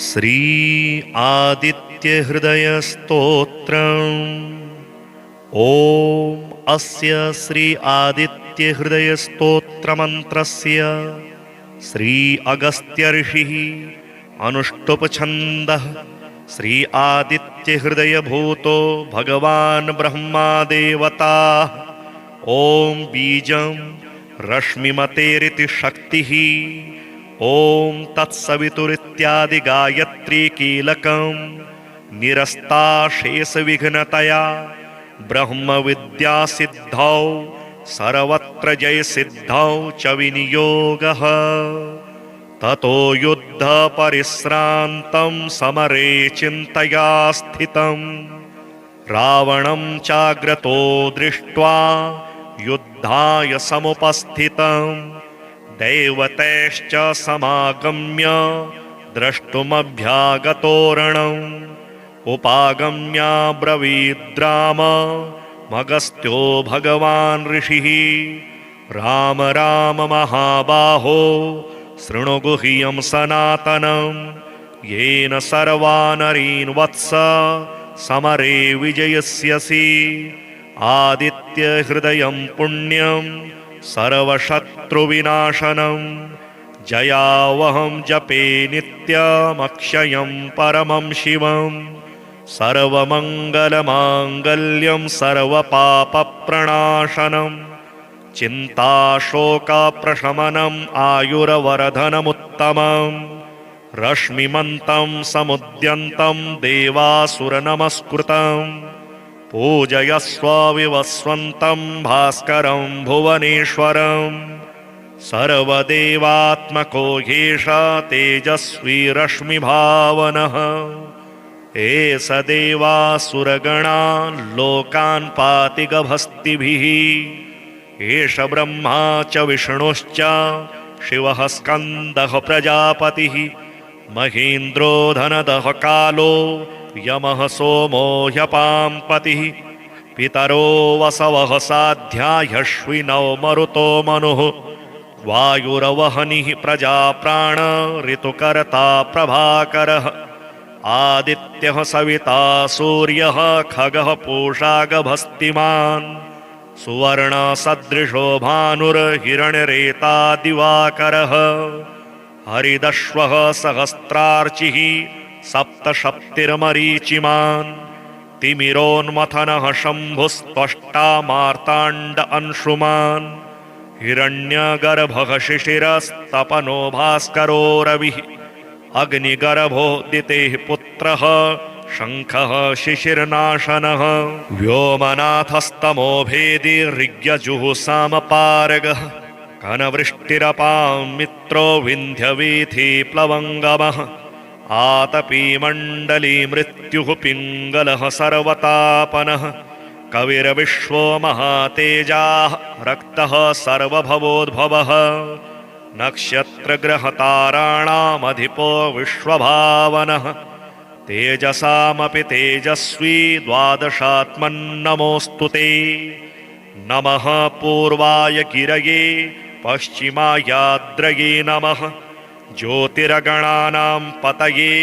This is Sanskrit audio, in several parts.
श्री आदित्य हृदय स्तोत्रम्। ओम अस्य श्री आदित्य हृदय स्तोत्र मंत्रस्य श्री अगस्त्य ऋषिः अनुष्टुप छन्दः श्री आदित्य हृदय भूतो भगवान् ब्रह्मा देवता। ओम बीजं रश्मिमतेरिति शक्तिः। ओम तत्सवितुरित्यादि गायत्री कीलकं निरस्ता शेष विघ्नतया ब्रह्म विद्या सिद्धौ सर्वत्र जय सिद्धौ च विनियोगः। ततो युद्ध परिश्रान्तं समरे चिन्तया स्थितं रावणं चाग्रतो दृष्ट्वा युद्धाय समुपस्थितं दैवतैश्च समागम्य द्रष्टुमभ्यागतोरणम् उपागम्याब्रवीद्राम मगस्त्यो भगवान् ऋषिः राम राम महाबाहो शृणु गुह्यं सनातनं येन सर्वानरीन् वत्स समरे विजयस्यसि। आदित्य हृदयं पुण्यं सर्वशत्रुविनाशनं जयावहं जपे नित्यमक्षयं परमं शिवं सर्वमङ्गलमाङ्गल्यं सर्वपापप्रणाशनं चिन्ताशोकप्रशमनम् आयुर्वर्धनमुत्तमं रश्मिमन्तं समुद्यन्तं देवासुरनमस्कृतं पूजयस्व विवस्वन्तं भास्करं भुवनेश्वरं सर्वदेवात्मको ह्येष तेजस्वी रश्मिभावनः। एष देवासुरगणा लोकान् पाति गभस्तिभिः एष ब्रह्मा च विष्णुश्च शिवः स्कन्दः प्रजापतिः महेन्द्रो धनदः कालो यमः सोमो ह्यपाम्पतिः पितरो वसवः साध्याह्यश्विनौ मरुतो मनुः वायुरवहनिः प्रजाप्राण ऋतुकर्ता प्रभाकरः आदित्यः सविता सूर्यः खगः पूषा गभस्तिमान् सुवर्णसदृशो भानुर्हिरण्यरेता दिवाकरः हरिदश्वः सहस्रार्चिः सप्तशप्तिर्मरीचिमान् तिमिरोन्मथनः शम्भुस्त्वष्टा मार्ताण्ड अंशुमान् हिरण्यगर्भः शिशिरस्तपनो भास्करो रविः अग्निगर्भोदितेः पुत्रः शङ्खः शिशिरनाशनः व्योमनाथस्तमो भेदी ऋग्यजुः कनवृष्टिरपां मित्रो विन्ध्यवीथि प्लवङ्गमः आतपी मण्डली मृत्युः पिङ्गलः सर्वतापनः कविर्विश्वो महातेजाः रक्तः सर्वभवोद्भवः नक्षत्रग्रहताराणामधिपो विश्वभावनः तेजसामपि तेजस्वी द्वादशात्मन्नमोऽस्तु ते। नमः पूर्वाय गिरये पश्चिमायाद्रये नमः ज्योतिर्गणानां पतये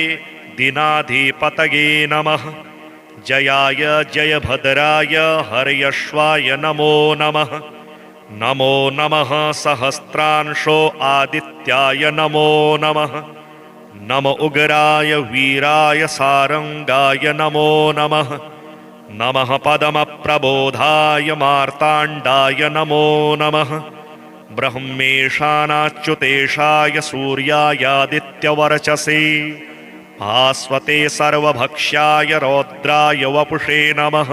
दिनाधिपतये नमः जयाय जयभद्राय हर्यश्वाय नमो नमः। नमो नमः सहस्रांशो आदित्याय नमो नमः। नम उग्राय वीराय सारंगाय नमो नमः। नमः पदमप्रबोधाय मार्ताण्डाय नमो नमः। ब्रह्मेशानाच्युतेशाय सूर्यायादित्यवर्चसे भास्वते सर्वभक्ष्याय रौद्राय वपुषे नमः।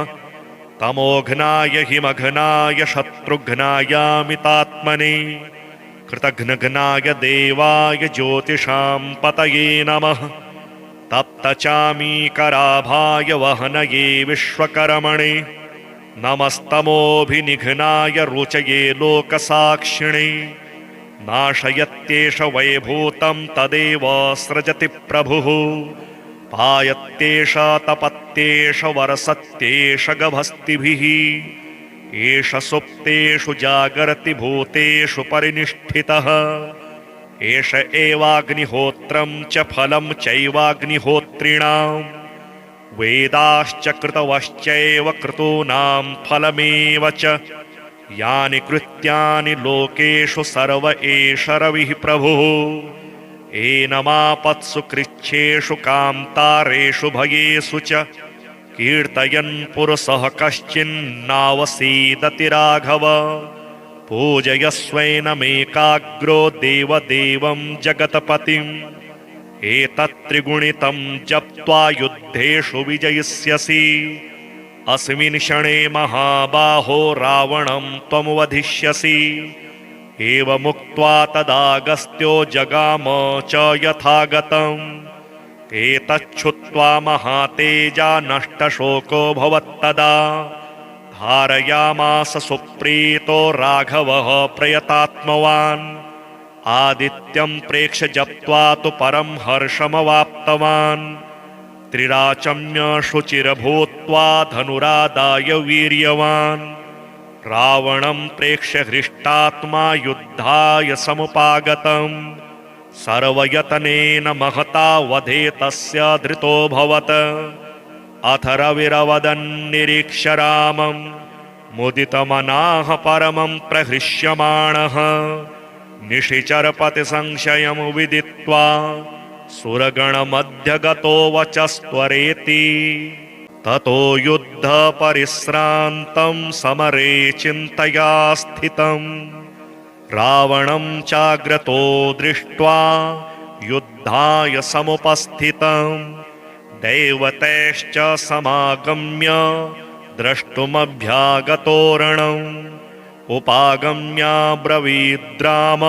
तमोघ्नाय हिमघ्नाय शत्रुघ्नायामितात्मने कृतघ्नघ्नाय देवाय ज्योतिषां पतये नमः। तप्तचामीकराभाय वहनये विश्वकर्मणे नमस्तमोभिनिघ्नाय रुचये लोकसाक्षिणे नाशयत्येष वैभूतं तदेव सृजति प्रभुः पायत्येष तपत्येष वरसत्येष गभस्तिभिः एष सुप्तेषु जागर्ति भूतेषु परिनिष्ठितः एष एवाग्निहोत्रं च फलं चैवाग्निहोत्रिणां वेदाश्च कृतवश्चैव क्रतूनां फलमेव च यानि कृत्यानि लोकेषु सर्व एष रविः प्रभुः एनमापत्सु कृच्छ्रेषु कान्तारेषु भयेषु च कीर्तयन् पुरुषः कश्चिन्नावसीदति राघव पूजयस्वैनमेकाग्रो देवदेवं जगत्पतिम् एतत्त्रिगुणितं जप्त्वा युद्धेषु विजयिष्यसि अस्मिन् क्षणे महाबाहो रावणं त्वं वधिष्यसि एवमुक्त्वा तदागस्त्यो जगाम च यथागतम् एतच्छ्रुत्वा महातेजा नष्टशोको भवत्तदा धारयामास सुप्रीतो राघवः प्रयतात्मवान् आदित्यं प्रेक्ष्य जप्त्वा तु परं हर्षमवाप्तवान् त्रिराचम्य शुचिर्भूत्वा धनुरादाय वीर्यवान् रावणं प्रेक्ष्य हृष्टात्मा युद्धाय समुपागतम् सर्वयतनेन महता वधे तस्य धृतोऽभवत् अथ रविरवदन्निरीक्ष्य रामं मुदितमनाः परमं प्रहृष्यमाणः निशिचरपतिसंशयं विदित्वा सुरगणमध्यगतो वचस्त्वरेति ततो युद्धपरिश्रान्तं समरे चिन्तया स्थितम् रावणं चाग्रतो दृष्ट्वा युद्धाय समुपस्थितं दैवतैश्च समागम्य द्रष्टुमभ्यागतोरणम् उपागम्याब्रवीद्राम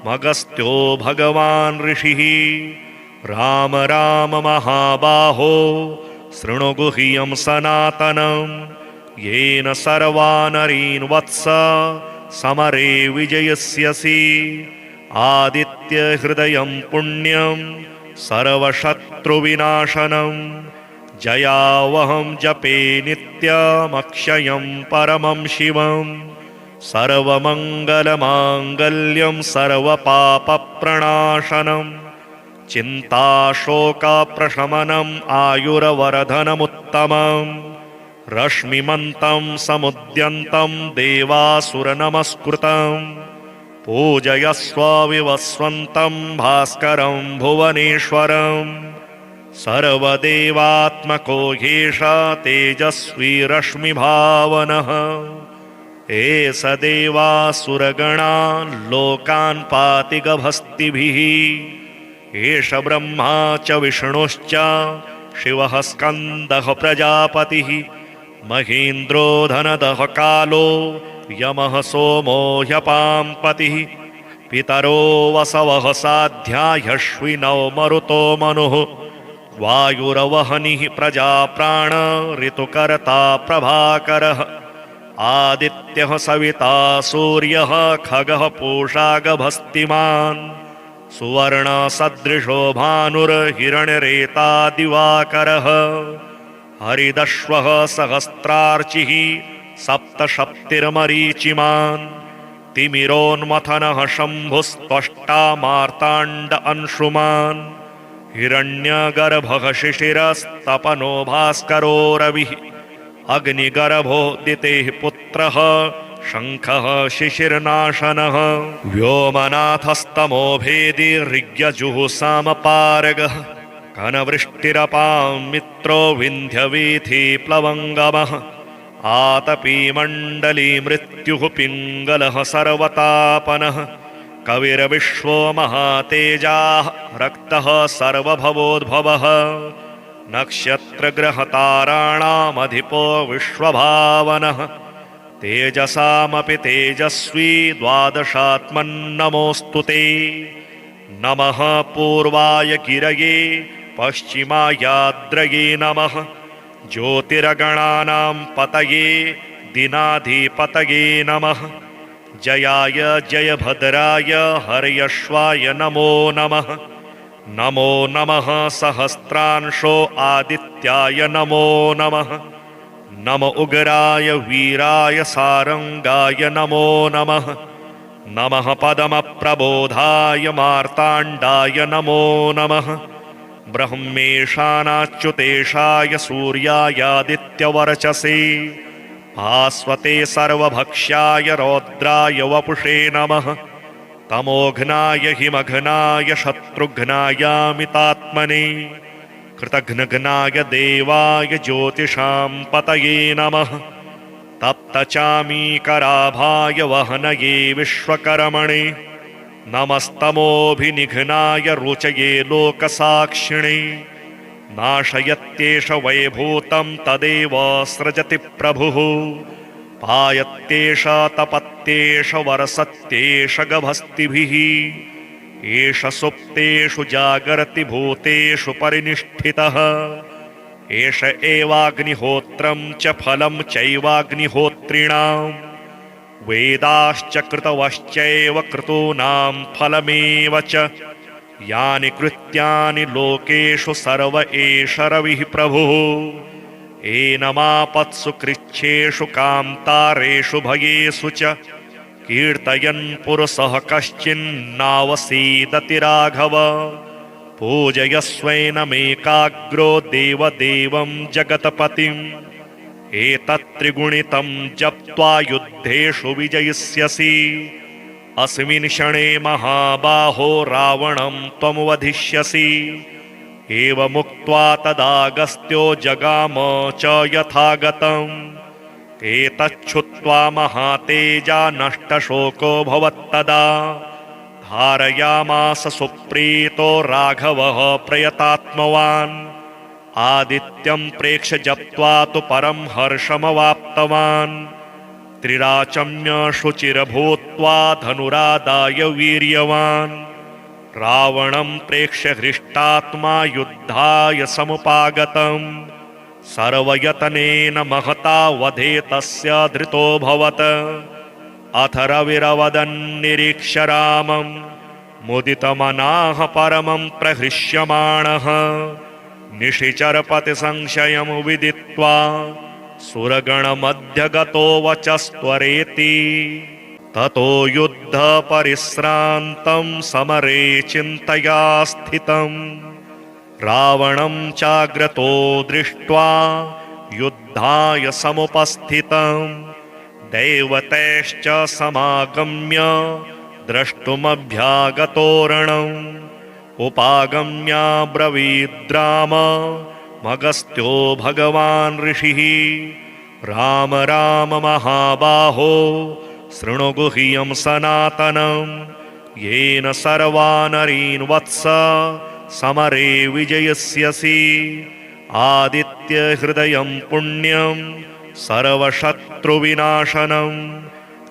मगस्त्यो भगवान् ऋषिः राम राम महाबाहो शृणु गुह्यं सनातनम् येन सर्वानरीन् वत्स समरे विजयस्यसि आदित्य हृदयं पुण्यं सर्वशत्रुविनाशनं जयावहं जपे नित्यमक्षयं परमं शिवं सर्वमङ्गलमाङ्गल्यं सर्वपापप्रणाशनं चिन्ताशोकप्रशमनम् आयुर्वर्धनमुत्तमम् रश्मिमन्तं समुद्यन्तं देवासुरनमस्कृतं पूजयस्व विवस्वन्तं भास्करं भुवनेश्वरं सर्वदेवात्मको ह्येष तेजस्वी रश्मिभावनः एष देवासुरगणा लोकान् पाति गभस्तिभिः एष ब्रह्मा च विष्णुश्च शिवः स्कन्दः प्रजापतिः महेन्द्रो धनदः कालो यमः सोमो ह्यपाम्पतिः पितरो वसवः साध्याह्यश्विनौ मरुतो मनुः वायुरवहनिः प्रजाप्राण ऋतुकर्ता प्रभाकरः आदित्यः सविता सूर्यः खगः पूषा गभस्तिमान् सुवर्णसदृशो भानुर्हिरण्यरेता दिवाकरः हरिदश्वः सहस्रार्चिः सप्तशप्तिर्मरीचिमान् तिमिरोन्मथनः शम्भुस्त्वष्टा मार्ताण्ड अंशुमान् हिरण्यगर्भः शिशिरस्तपनो भास्करो रविः अग्निगर्भोदितेः पुत्रः शङ्खः शिशिरनाशनः व्योमनाथस्तमो भेदी ऋग्यजुः कनवृष्टिरपां मित्रो विन्ध्यवीथि प्लवङ्गमः आतपी मण्डली मृत्युः पिङ्गलः सर्वतापनः कविर्विश्वो महातेजाः रक्तः सर्वभवोद्भवः नक्षत्रग्रहताराणामधिपो विश्वभावनः तेजसामपि तेजस्वी द्वादशात्मन्नमोऽस्तु ते नमः पूर्वाय गिरये पश्चिमायाद्रये नमः ज्योतिर्गणानां पतये दिनाधिपतये नमः जयाय जयभद्राय हर्यश्वाय नमो नमः नमो नमः सहस्रांशो आदित्याय नमो नमः नम उग्राय वीराय सारंगाय नमो नमः नमः पदमप्रबोधाय मार्ताण्डाय नमो नमः। ब्रह्मेशानाच्युतेशाय सूर्यायादित्यवर्चसे भास्वते सर्वभक्ष्याय रौद्राय वपुषे नमः। तमोघ्नाय हिमघ्नाय शत्रुघ्नायामितात्मने कृतघ्नघ्नाय देवाय ज्योतिषां पतये नमः। तप्तचामीकराभाय वहनये विश्वकर्मणे नमस्तमोभिनिघ्नाय रुचये लोकसाक्षिणे। नाशयत्येष वैभूतं तदेव सृजति प्रभुः पायत्येष तपत्येष वरसत्येष गभस्तिभिः। एष सुप्तेषु जागर्ति भूतेषु परिनिष्ठितः। एष एवाग्निहोत्रं च फलं चैवाग्निहोत्रिणां वेदाश्च कृतवश्चैव क्रतूनां फलमेव च। यानि कृत्यानि लोकेषु सर्व एष रविः प्रभुः। एनमापत्सु कृच्छ्रेषु कान्तारेषु भयेषु च कीर्तयन् पुरुषः कश्चिन्नावसीदति राघव। पूजयस्वैनमेकाग्रो देवदेवं जगत्पतिम् एतत्त्रिगुणितं जप्त्वा युद्धेषु विजयिष्यसि। अस्मिन् क्षणे महाबाहो रावणं त्वं वधिष्यसि। एवमुक्त्वा तदागस्त्यो जगाम च यथागतम् एतच्छ्रुत्वा महातेजा नष्टशोको भवत्तदा। धारयामास सुप्रीतो राघवः प्रयतात्मवान् आदित्यं प्रेक्ष्य जप्त्वा तु परं हर्षमवाप्तवान्। त्रिराचम्य शुचिर्भूत्वा धनुरादाय वीर्यवान् रावणं प्रेक्ष्य हृष्टात्मा युद्धाय समुपागतम्। सर्वयतनेन महता वधे तस्य धृतोऽभवत्। अथ रविरवदन्निरीक्ष्य रामं मुदितमनाः परमं प्रहृष्यमाणः। निशिचरपतिसंशयं विदित्वा सुरगणमध्यगतो वचस्त्वरेति। ततो युद्धपरिश्रान्तं समरे चिन्तया स्थितम् रावणं चाग्रतो दृष्ट्वा युद्धाय समुपस्थितम्। दैवतैश्च समागम्य द्रष्टुमभ्यागतोरणम् उपागम्याब्रवीद्राम मगस्त्यो भगवान् ऋषिः। राम राम महाबाहो शृणु गुह्यं सनातनम् येन सर्वानरीन् वत्स समरे विजयस्यसि। आदित्यहृदयं पुण्यं सर्वशत्रुविनाशनं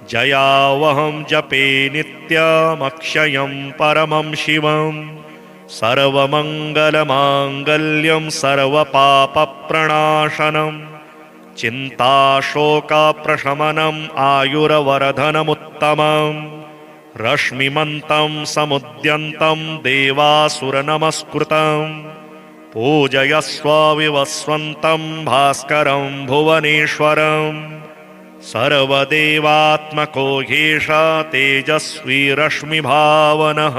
जयावहं जपे नित्यमक्षयं परमं शिवम्। सर्वमङ्गलमाङ्गल्यं सर्वपापप्रणाशनं चिन्ताशोकप्रशमनम् आयुर्वर्धनमुत्तमम्। रश्मिमन्तं समुद्यन्तं देवासुरनमस्कृतम् पूजयस्व विवस्वन्तं भास्करं भुवनेश्वरम्। सर्वदेवात्मको ह्येष तेजस्वी रश्मिभावनः।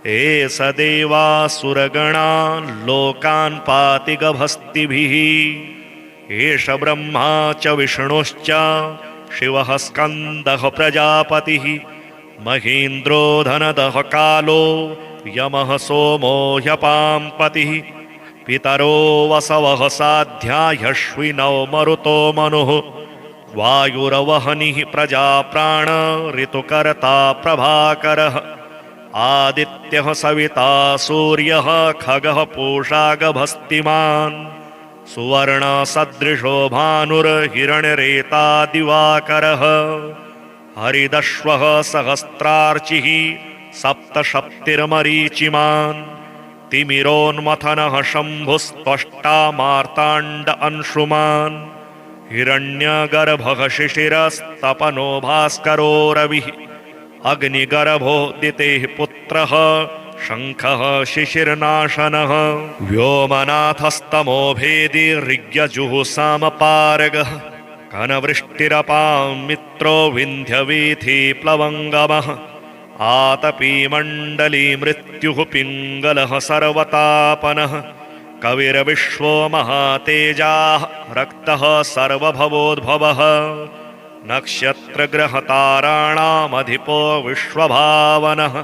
एष देवासुरगणा लोकान् पाति गभस्तिभिः। एष ब्रह्मा च विष्णुश्च शिवः स्कन्दः प्रजापतिः। महेन्द्रो धनदः कालो यमः सोमो ह्यपाम्पतिः। पितरो वसवः साध्याह्यश्विनौ मरुतो मनुः। वायुरवहनिः प्रजाप्राण ऋतुकर्ता प्रभाकरः। आदित्यः सविता सूर्यः खगः पूषा गभस्तिमान्। सुवर्णसदृशो भानुर्हिरण्यरेता दिवाकरः। हरिदश्वः सहस्रार्चिः सप्तशप्तिर्मरीचिमान्। तिमिरोन्मथनः शम्भुस्त्वष्टा मार्ताण्ड अंशुमान्। हिरण्यगर्भः शिशिरस्तपनो भास्करो रविः। अग्निगर्भोदितेः पुत्रः शङ्खः शिशिरनाशनः। व्योमनाथस्तमो भेदी ऋग्यजुः सामपारगः। घनवृष्टिरपां मित्रो विन्ध्यवीथिप्लवङ्गमः आतपीमण्डली मृत्युः पिङ्गलः सर्वतापनः कविर्विश्वो महातेजाः रक्तः सर्वभवोद्भवः नक्षत्रग्रहताराणामधिपो विश्वभावनः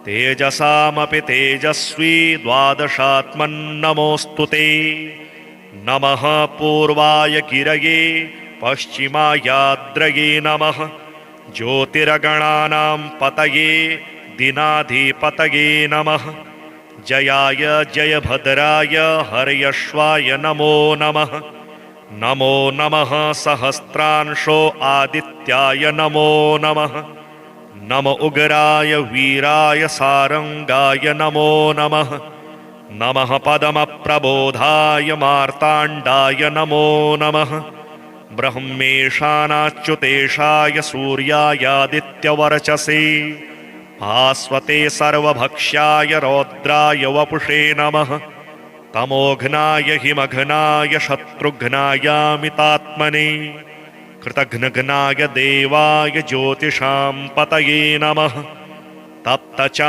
तेजसामपि तेजस्वी द्वादशात्मन्नमोऽस्तु ते नमः पूर्वाय गिरये पश्चिमायाद्रये नमः ज्योतिरगणानां पतये दिनाधिपतये नमः जयाय जयभद्राय हर्यश्वाय नमो नमः नमो नमः सहस्रांशो आदित्याय नमो नमः नम उग्राय वीराय सारंगाय नमो नमः नमः पदमप्रबोधाय मार्ताण्डाय नमो नमः ब्रह्मेशानाच्युतेशाय सूर्यायादित्यवर्चसे भास्वते सर्वभक्ष्याय रौद्राय वपुषे नमः तमोघ्नाय हिमघ्नाय शत्रुघ्नायामितात्मने कृतघ्नघ्नाय देवाय ज्योतिषां पतये नमः तप्तचामीकराभाय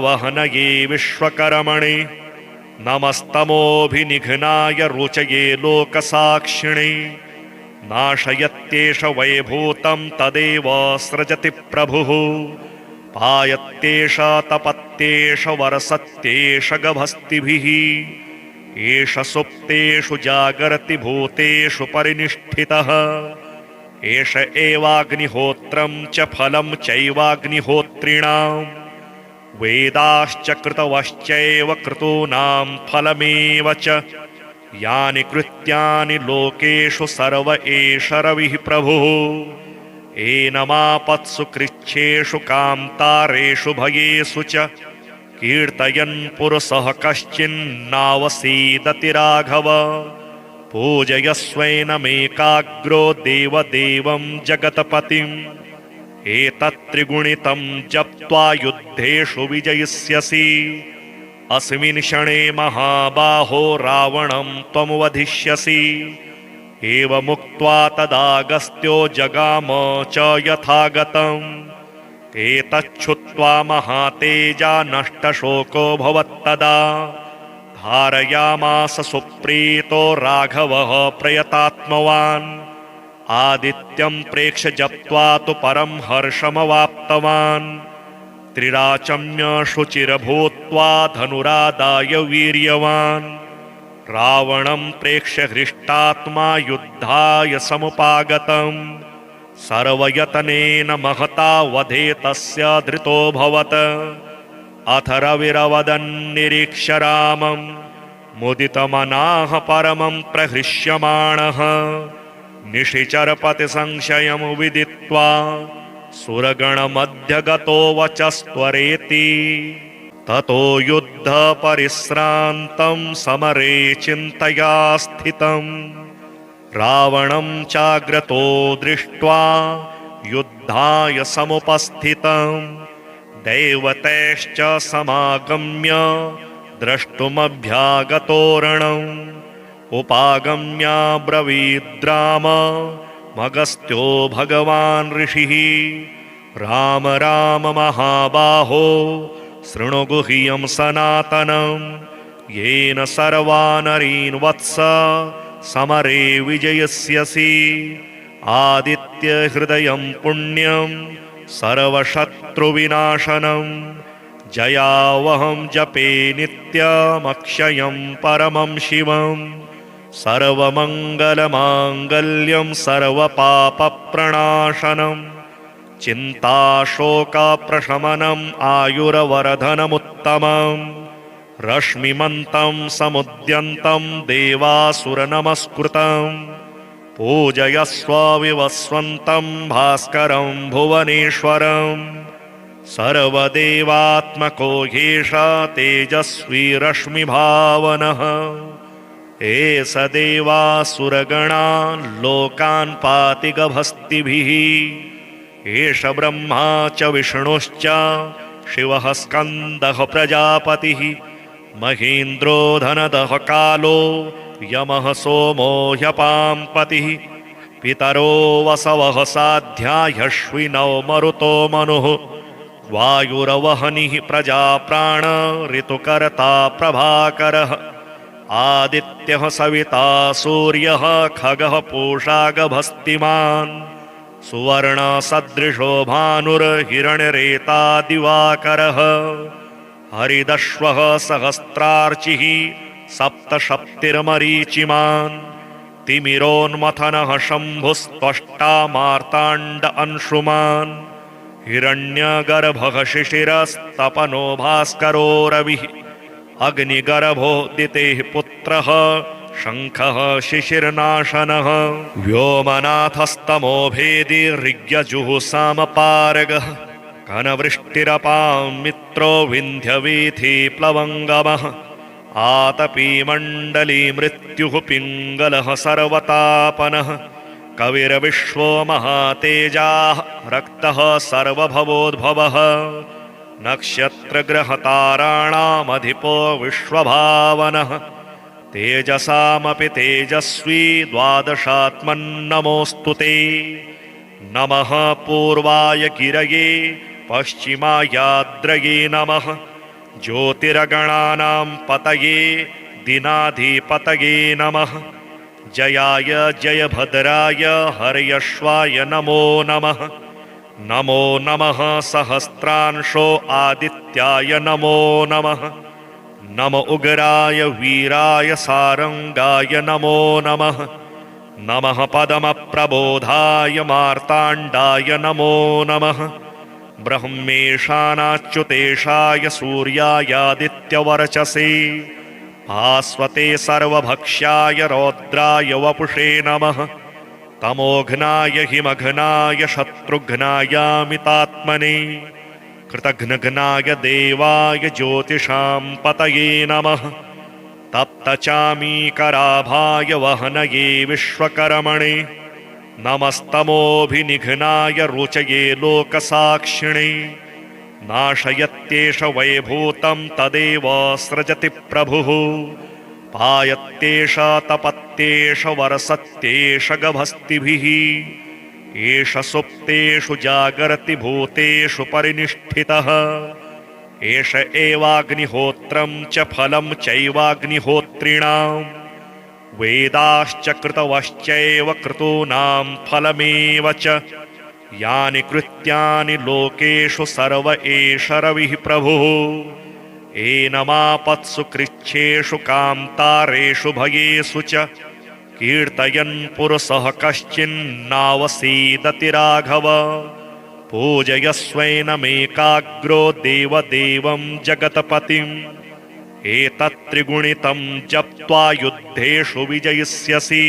वहनये विश्वकर्मणे नमस्तमोभिनिघ्नाय रुचये लोकसाक्षिणे नाशयत्येष वैभूतं तदेव सृजति प्रभुः पायत्येष तपत्येष वरसत्येष गभस्तिभिः एष सुप्तेषु जागर्ति भूतेषु परिनिष्ठितः एष एवाग्निहोत्रं च फलं चैवाग्निहोत्रिणां वेदाश्च कृतवश्चैव क्रतूनां फलमेव च यानि कृत्यानि लोकेषु सर्व एष रविः प्रभुः एनमापत्सु कृच्छ्रेषु कान्तारेषु भयेषु च कीर्तयन् पुरुषः कश्चिन्नावसीदति राघव पूजयस्वैनमेकाग्रो देवदेवं जगत्पतिम् एतत्त्रिगुणितं जप्त्वा युद्धेषु विजयिष्यसि अस्मिन् क्षणे महाबाहो रावणं त्वं वधिष्यसि एवमुक्त्वा तदागस्त्यो जगाम च यथागतम् एतच्छुत्वा महातेजा नष्टशोको भवत्तदा धारयामास सुप्रीतो राघवः प्रयतात्मवान् आदित्यं प्रेक्ष्य जप्त्वा तु परं हर्षमवाप्तवान् त्रिराचम्य शुचिर्भूत्वा धनुरादाय वीर्यवान् रावणं प्रेक्ष्य हृष्टात्मा युद्धाय समुपागतम् सर्वयतनेन महता वधे तस्य धृतोऽभवत् अथ रविरवदन्निरीक्ष्य रामं मुदितमनाः परमं प्रहृष्यमाणः निशिचरपतिसंशयं विदित्वा सुरगणमध्यगतो वचस्त्वरेति ततो युद्धपरिश्रान्तं समरे चिन्तया स्थितम् रावणं चाग्रतो दृष्ट्वा युद्धाय समुपस्थितं दैवतैश्च समागम्य द्रष्टुमभ्यागतोरणम् उपागम्याब्रवीद्राम मगस्त्यो भगवान् ऋषिः राम राम महाबाहो शृणु गुह्यं सनातनं येन सर्वानरीन् वत्स समरे विजयस्यसि आदित्यहृदयं पुण्यं सर्वशत्रुविनाशनं जयावहं जपे नित्यमक्षयं परमं शिवं सर्वमङ्गलमाङ्गल्यं सर्वपापप्रणाशनं चिन्ताशोकप्रशमनम् आयुर्वर्धनमुत्तमम् रश्मिमन्तं समुद्यन्तं देवासुरनमस्कृतं पूजयस्व विवस्वन्तं भास्करं भुवनेश्वरं सर्वदेवात्मको ह्येष तेजस्वी रश्मिभावनः एष देवासुरगणान् लोकान् पाति गभस्तिभिः एष ब्रह्मा च विष्णुश्च शिवः स्कन्दः प्रजापतिः महेन्द्रो धनदः कालो यमः सोमो ह्यपां पतिः पितरो वसवः साध्याह्यश्विनौ मरुतो मनुः वायुरवहनिः प्रजाप्राण ऋतुकर्ता प्रभाकरः आदित्यः सविता सूर्यः खगः पूषा गभस्तिमान् सुवर्णसदृशो भानुर्हिरण्यरेता दिवाकरः हरिदश्वः सहस्रार्चिः सप्तशप्तिर्मरीचिमान् तिमिरोन्मथनः शम्भुस्त्वष्टा मार्ताण्ड अंशुमान् हिरण्यगर्भः शिशिरस्तपनो भास्करो रविः अग्निगर्भोदितेः पुत्रः शङ्खः शिशिरनाशनः व्योमनाथस्तमो भेदी ऋग्यजुः सामपारगः घनवृष्टिरपां मित्रो विन्ध्यवीथि प्लवङ्गमः आतपी मण्डली मृत्युः पिङ्गलः सर्वतापनः कविर्विश्वो महातेजाः रक्तः सर्वभवोद्भवः नक्षत्रग्रहताराणामधिपो विश्वभावनः तेजसामपि तेजस्वी द्वादशात्मन्नमोऽस्तु ते नमः पूर्वाय गिरये पश्चिमायाद्रये नमः ज्योतिर्गणानां पतये दिनाधिपतये नमः जयाय जयभद्राय हर्यश्वाय नमो नमः नमो नमः सहस्रांशो आदित्याय नमो नमः नम उग्राय वीराय सारंगाय नमो नमः नमः पदमप्रबोधाय मार्ताण्डाय नमो नमः ब्रह्मेशानाच्युतेशाय सूर्यायादित्यवर्चसे भास्वते सर्वभक्ष्याय रौद्राय वपुषे नमः तमोघ्नाय हिमघ्नाय शत्रुघ्नायामितात्मने कृतघ्नघ्नाय देवाय ज्योतिषां पतये नमः तप्तचामीकराभाय वहनये विश्वकर्मणे नमस्तमोभिनिघ्नाय रुचये लोकसाक्षिणे नाशयत्येष वैभूतं तदेव सृजति प्रभुः पायत्येष तपत्येष वरसत्येष गभस्तिभिः एष सुप्तेषु जागर्ति भूतेषु परिनिष्ठितः एष एवाग्निहोत्रं च फलं चैवाग्निहोत्रिणां वेदाश्च कृतवश्चैव क्रतूनां फलमेव च यानि कृत्यानि लोकेषु सर्व एष रविः प्रभुः एनमापत्सु कृच्छ्रेषु कान्तारेषु भयेषु च कीर्तयन् पुरुषः कश्चिन्नावसीदति राघव पूजयस्वैनमेकाग्रो देवदेवं जगत्पतिम् एतत्त्रिगुणितं जप्त्वा युद्धेषु विजयिष्यसि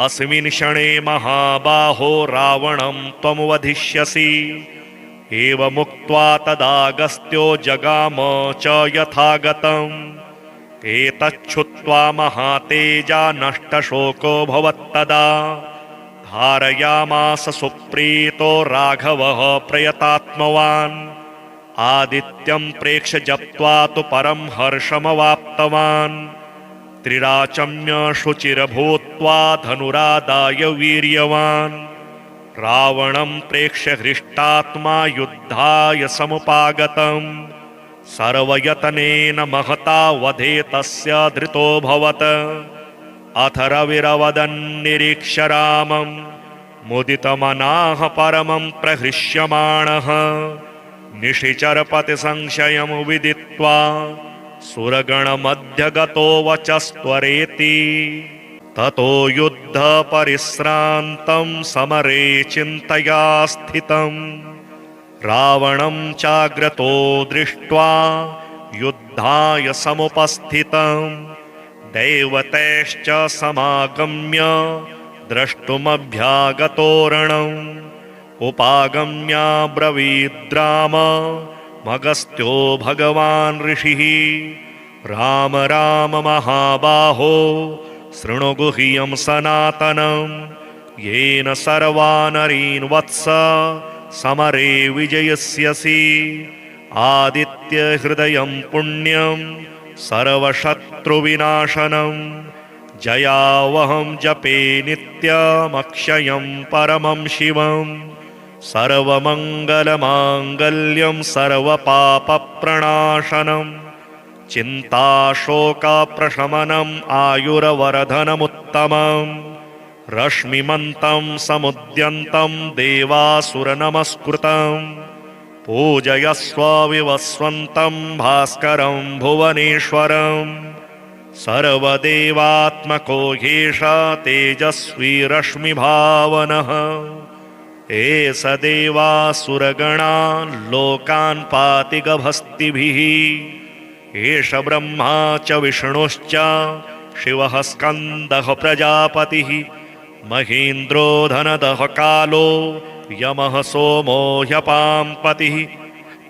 अस्मिन् क्षणे महाबाहो रावणं त्वं वधिष्यसि एवमुक्त्वा तदागस्त्यो जगाम च यथागतम् एतच्छुत्वा महातेजा नष्टशोको भवत्तदा धारयामास सुप्रीतो राघवः प्रयतात्मवान् आदित्यं प्रेक्ष्य जप्त्वा तु परं हर्षमवाप्तवान् त्रिराचम्य शुचिर्भूत्वा धनुरादाय वीर्यवान् रावणं प्रेक्ष्य हृष्टात्मा युद्धाय समुपागतम् सर्वयतनेन महता वधे तस्य धृतोऽभवत् अथ रविरवदन्निरीक्ष्य रामं मुदितमनाः परमं प्रहृष्यमाणः निशिचरपतिसंशयं विदित्वा सुरगणमध्यगतो वचस्त्वरेति ततो युद्धपरिश्रान्तं समरे चिन्तया स्थितम् रावणं चाग्रतो दृष्ट्वा युद्धाय समुपस्थितं दैवतैश्च समागम्य द्रष्टुमभ्यागतोरणम् उपागम्याब्रवीद्राम मगस्त्यो भगवान् ऋषिः राम राम महाबाहो शृणु गुह्यं सनातनं येन सर्वानरीन् वत्स समरे विजयस्यसि आदित्य हृदयं पुण्यं सर्वशत्रुविनाशनं जयावहं जपे नित्यमक्षयं परमं शिवं सर्वमङ्गलमाङ्गल्यं सर्वपापप्रणाशनं चिन्ताशोकप्रशमनम् आयुर्वर्धनमुत्तमम् रश्मिमन्तं समुद्यन्तं देवासुरनमस्कृतं पूजयस्व विवस्वन्तं भास्करं भुवनेश्वरं सर्वदेवात्मको ह्येष तेजस्वी रश्मिभावनः एष देवासुरगणान् लोकान् पाति गभस्तिभिः एष ब्रह्मा च विष्णुश्च शिवः स्कन्दः प्रजापतिः महेन्द्रो धनदः कालो यमः सोमो ह्यपाम्पतिः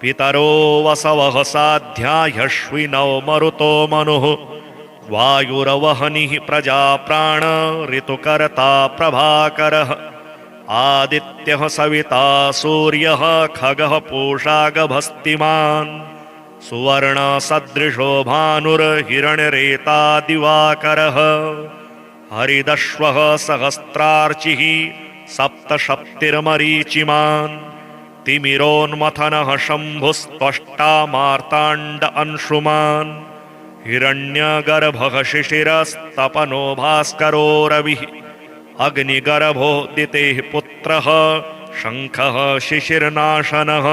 पितरो वसवः साध्याह्यश्विनौ मरुतो मनुः वायुरवहनिः प्रजाप्राण ऋतुकर्ता प्रभाकरः आदित्यः सविता सूर्यः खगः पूषा गभस्तिमान् सुवर्णसदृशो भानुर्हिरण्यरेता दिवाकरः हरिदश्वः सहस्रार्चिः सप्तशप्तिर्मरीचिमान् तिमिरोन्मथनः शम्भुस्त्वष्टा मार्ताण्ड अंशुमान् हिरण्यगर्भः शिशिरस्तपनो भास्करो रविः अग्निगर्भोदितेः पुत्रः शङ्खः शिशिरनाशनः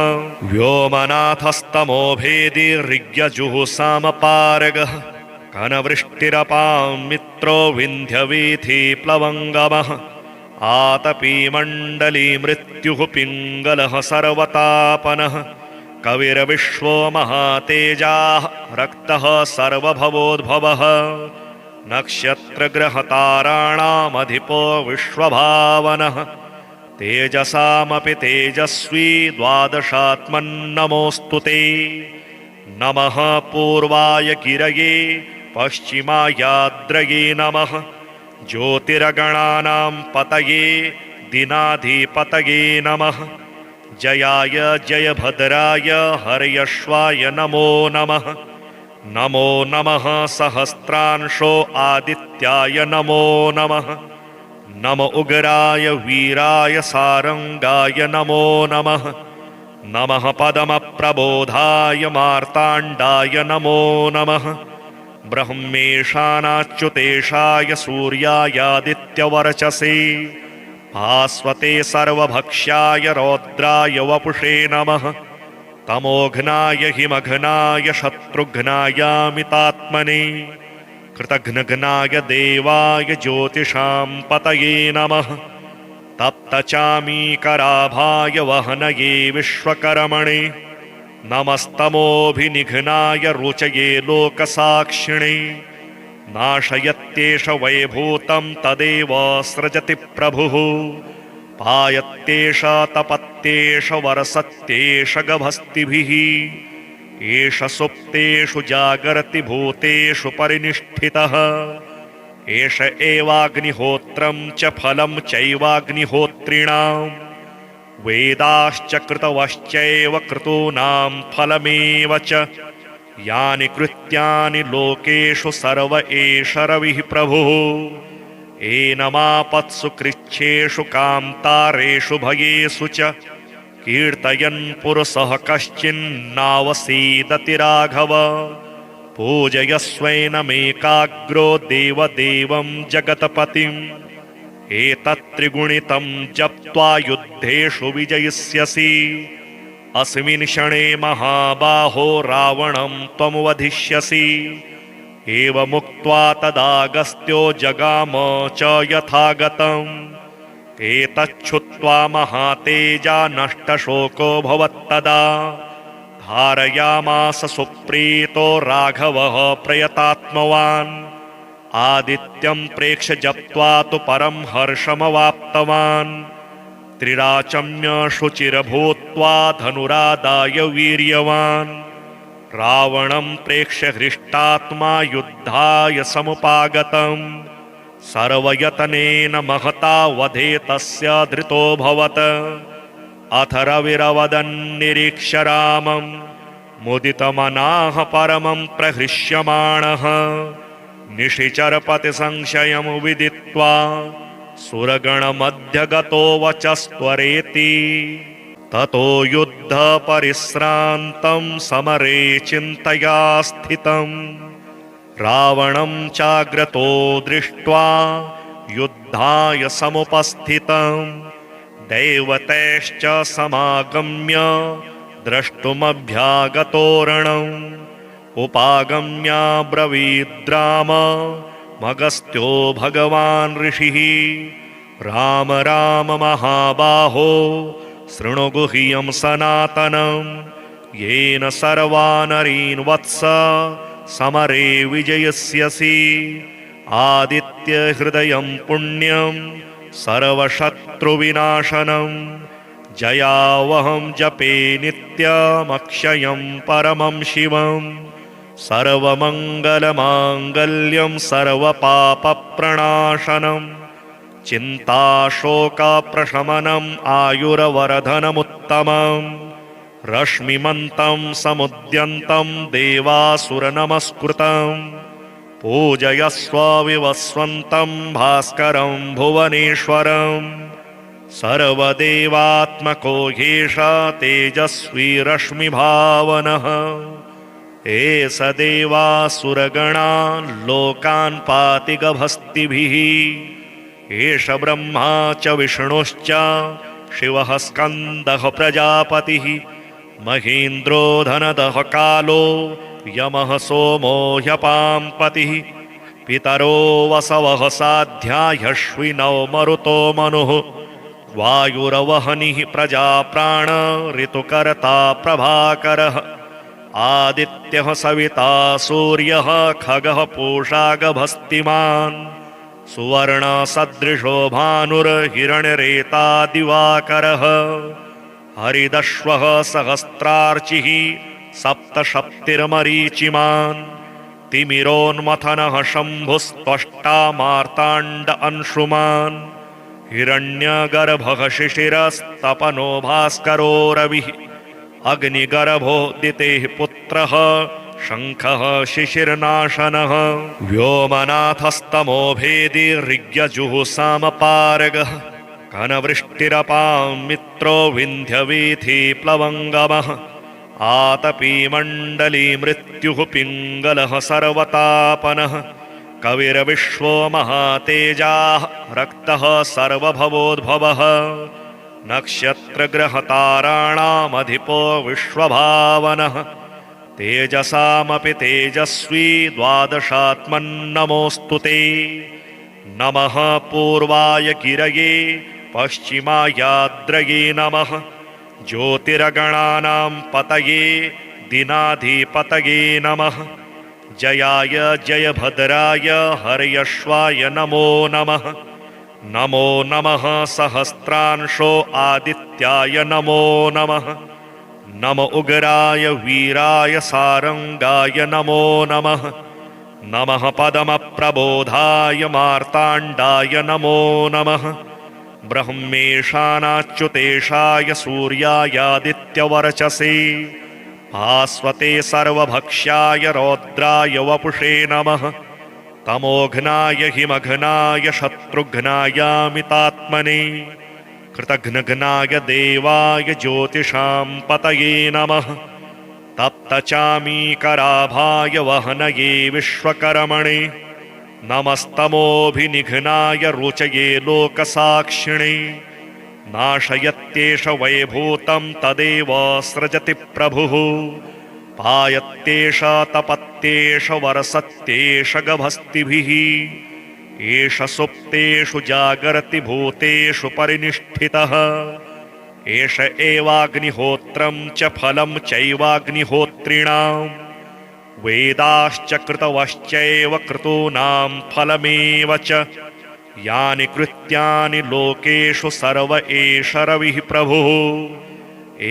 व्योमनाथस्तमो भेदी ऋग्यजुः कनवृष्टिरपां मित्रो विन्ध्यवीथि प्लवङ्गमः आतपीमण्डली मृत्युः पिङ्गलः सर्वतापनः कविर्विश्वो महातेजाः रक्तः सर्वभवोद्भवः नक्षत्रग्रहताराणामधिपो विश्वभावनः तेजसामपि तेजस्वी द्वादशात्मन्नमोऽस्तु ते नमः पूर्वाय गिरये पश्चिमायाद्रये नमः ज्योतिर्गणानां पतये दिनाधिपतये नमः जयाय जयभद्राय हर्यश्वाय नमो नमः नमो नमः सहस्रांशो आदित्याय नमो नमः नम उग्राय वीराय सारंगाय नमो नमः नमः पदमप्रबोधाय मार्ताण्डाय नमो नमः ब्रह्मेशानाच्युतेशाय सूर्यायादित्यवर्चसे भास्वते सर्वभक्ष्याय रौद्राय वपुषे नमः तमोघ्नाय हिमघ्नाय शत्रुघ्नायामितात्मने कृतघ्नघ्नाय देवाय ज्योतिषां पतये नमः तप्तचामीकराभाय वहनये विश्वकर्मणे नमस्तमोभिनिघ्नाय रुचये लोकसाक्षिणे नाशयत्येष वैभूतं तदेव सृजति प्रभुः पायत्येष तपत्येष वरसत्येष गभस्तिभिः एष सुप्तेषु जागर्ति भूतेषु परिनिष्ठितः एष एवाग्निहोत्रं च फलं चैवाग्निहोत्रिणां वेदाश्च कृतवश्चैव क्रतूनां फलमेव च यानि कृत्यानि लोकेषु सर्व एष रविः प्रभुः एनमापत्सु कृच्छ्रेषु कान्तारेषु भयेषु च कीर्तयन् पुरुषः कश्चिन्नावसीदति राघव पूजयस्वैनमेकाग्रो देवदेवं जगत्पतिम् एतत्त्रिगुणितं जप्त्वा युद्धेषु विजयिष्यसि अस्मिन् क्षणे महाबाहो रावणं त्वं वधिष्यसि एवमुक्त्वा तदागस्त्यो जगाम च यथागतम् एतच्छुत्वा महातेजा नष्टशोको भवत्तदा धारयामास सुप्रीतो राघवः प्रयतात्मवान् आदित्यं प्रेक्ष्य जप्त्वा तु परं हर्षमवाप्तवान् त्रिराचम्य शुचिर्भूत्वा धनुरादाय वीर्यवान् रावणं प्रेक्ष्य हृष्टात्मा युद्धाय समुपागतम् सर्वयतनेन महता वधे तस्य धृतोऽभवत् अथ रविरवदन्निरीक्ष्य रामं मुदितमनाः परमं प्रहृष्यमाणः निशिचरपतिसंशयं विदित्वा सुरगणमध्यगतो वचस्त्वरेति ततो युद्धपरिश्रान्तं समरे चिन्तया स्थितम् रावणं चाग्रतो दृष्ट्वा युद्धाय समुपस्थितम् दैवतैश्च समागम्य द्रष्टुमभ्यागतोरणम् उपागम्याब्रवीद्राम मगस्त्यो भगवान् ऋषिः राम राम महाबाहो शृणु गुह्यं सनातनं येन सर्वानरीन् वत्स समरे विजयस्यसि आदित्यहृदयं पुण्यं सर्वशत्रुविनाशनं जयावहं जपे नित्यमक्षयं परमं शिवं सर्वमङ्गलमाङ्गल्यं सर्वपापप्रणाशनं चिन्ताशोकप्रशमनम् आयुर्वर्धनमुत्तमम् रश्मिमन्तं समुद्यन्तं देवासुरनमस्कृतं पूजयस्व विवस्वन्तं भास्करं भुवनेश्वरं सर्वदेवात्मको ह्येष तेजस्वी रश्मिभावनः एष देवासुरगणा लोकान् पाति गभस्तिभिः एष ब्रह्मा च विष्णुश्च शिवः स्कन्दः प्रजापतिः महेन्द्रो धनदः कालो यमः सोमो ह्यपाम्पतिः पितरो वसवः साध्याह्यश्विनौ मरुतो मनुः वायुरवहनिः प्रजाप्राण ऋतुकर्ता प्रभाकरः आदित्यः सविता सूर्यः खगः पूषा गभस्तिमान् सुवर्णसदृशो भानुर्हिरण्यरेता दिवाकरः हरिदश्वः सहस्रार्चिः सप्तशप्तिर्मरीचिमान् तिमिरोन्मथनः शम्भुस्त्वष्टा मार्ताण्ड अंशुमान् हिरण्यगर्भः शिशिरस्तपनो भास्करो रविः अग्निगर्भोदितेः पुत्रः शङ्खः शिशिरनाशनः व्योमनाथस्तमो भेदी ऋग्यजुः सामपारगः घनवृष्टिरपां मित्रो विन्ध्यवीथि प्लवङ्गमः आतपीमण्डली मृत्युः पिङ्गलः सर्वतापनः कविर्विश्वो महातेजाः रक्तः सर्वभवोद्भवः नक्षत्रग्रहताराणामधिपो विश्वभावनः तेजसामपि तेजस्वी द्वादशात्मन्नमोऽस्तु ते नमः पूर्वाय गिरये पश्चिमायाद्रये नमः ज्योतिर्गणानां पतये दिनाधिपतये नमः जयाय जयभद्राय हर्यश्वाय नमो नमः नमो नमः सहस्रांशो आदित्याय नमो नमः नम उग्राय वीराय सारंगाय नमो नमः नमः पदमप्रबोधाय मार्ताण्डाय नमो नमः ब्रह्मेशानाच्युतेशाय सूर्यायादित्यवर्चसे भास्वते सर्वभक्ष्याय रौद्राय वपुषे नमः तमोघ्नाय हिमघ्नाय शत्रुघ्नायामितात्मने कृतघ्नघ्नाय देवाय ज्योतिषां पतये नमः तप्तचामीकराभाय वहनये विश्वकर्मणे नमस्तमोभिनिघ्नाय रुचये लोकसाक्षिणे नाशयत्येष वैभूतं तदेव सृजति प्रभुः पायत्येष तपत्येष वरसत्येष गभस्तिभिः एष सुप्तेषु जागर्ति भूतेषु परिनिष्ठितः एष एवाग्निहोत्रं च फलं चैवाग्निहोत्रिणां वेदाश्च कृतवश्चैव क्रतूनां फलमेव च यानि कृत्यानि लोकेषु सर्व एष रविः प्रभुः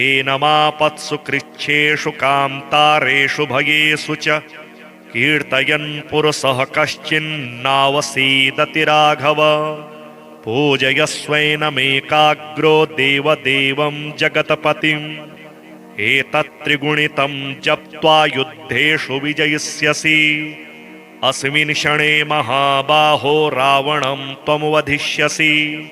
एनमापत्सु कृच्छ्रेषु कान्तारेषु भयेषु च कीर्तयन् पुरुषः कश्चिन्नावसीदति राघव पूजयस्वैनमेकाग्रो देवदेवं जगत्पतिम् एतत्त्रिगुणितं जप्त्वा युद्धेषु विजयिष्यसि अस्मिन् क्षणे महाबाहो रावणं त्वं वधिष्यसि।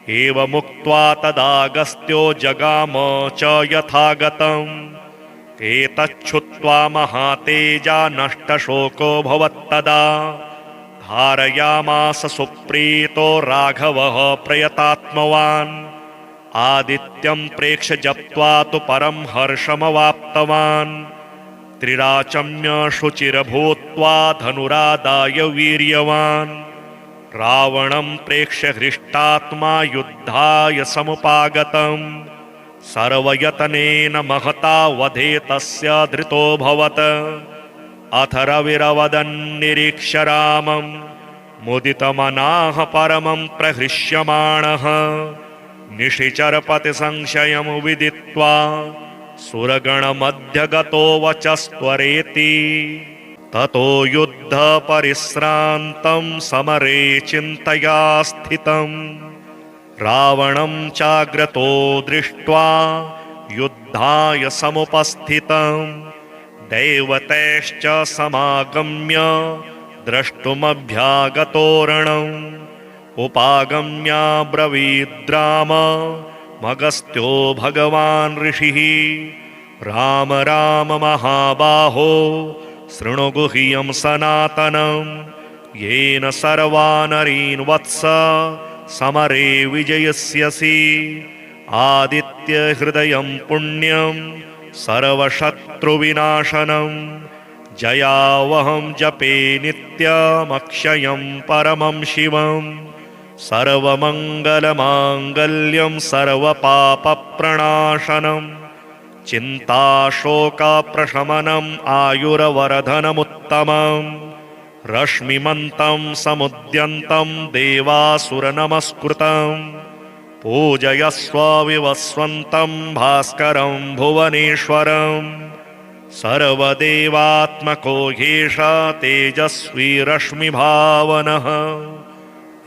एवमुक्त्वा तदागस्त्यो जगाम च यथागतम्। एतच्छ्रुत्वा महातेजा नष्टशोको भवत्तदा। धारयामास सुप्रीतो राघवः प्रयतात्मवान्। आदित्यं प्रेक्ष्य जप्त्वा तु परं हर्षमवाप्तवान्। त्रिराचम्य शुचिर्भूत्वा धनुरादाय वीर्यवान्। रावणं प्रेक्ष्य हृष्टात्मा युद्धाय समुपागतम्। सर्वयतनेन महता वधे तस्य धृतोऽभवत्। अथ रविरवदन्निरीक्ष्य रामं मुदितमनाः परमं प्रहृष्यमाणः। निशिचरपतिसंशयं विदित्वा सुरगणमध्यगतो वचस्त्वरेति। ततो युद्धपरिश्रान्तं समरे चिन्तया स्थितम्। रावणं चाग्रतो दृष्ट्वा युद्धाय समुपस्थितम्। दैवतैश्च समागम्य द्रष्टुमभ्यागतोरणम्। उपागम्याब्रवीद्राम मगस्त्यो भगवान् ऋषिः। राम राम महाबाहो शृणु गुह्यं सनातनम्। येन सर्वानरीन् वत्स समरे विजयस्यसि। आदित्य हृदयं पुण्यं सर्वशत्रुविनाशनम्। जयावहं जपे नित्यमक्षयं परमं शिवम्। सर्वमङ्गलमाङ्गल्यं सर्वपापप्रणाशनम्। चिन्ताशोकप्रशमनम् आयुर्वर्धनमुत्तमम्। रश्मिमन्तं समुद्यन्तं देवासुरनमस्कृतम्। पूजयस्व विवस्वन्तं भास्करं भुवनेश्वरम्। सर्वदेवात्मको ह्येष तेजस्वी रश्मिभावनः।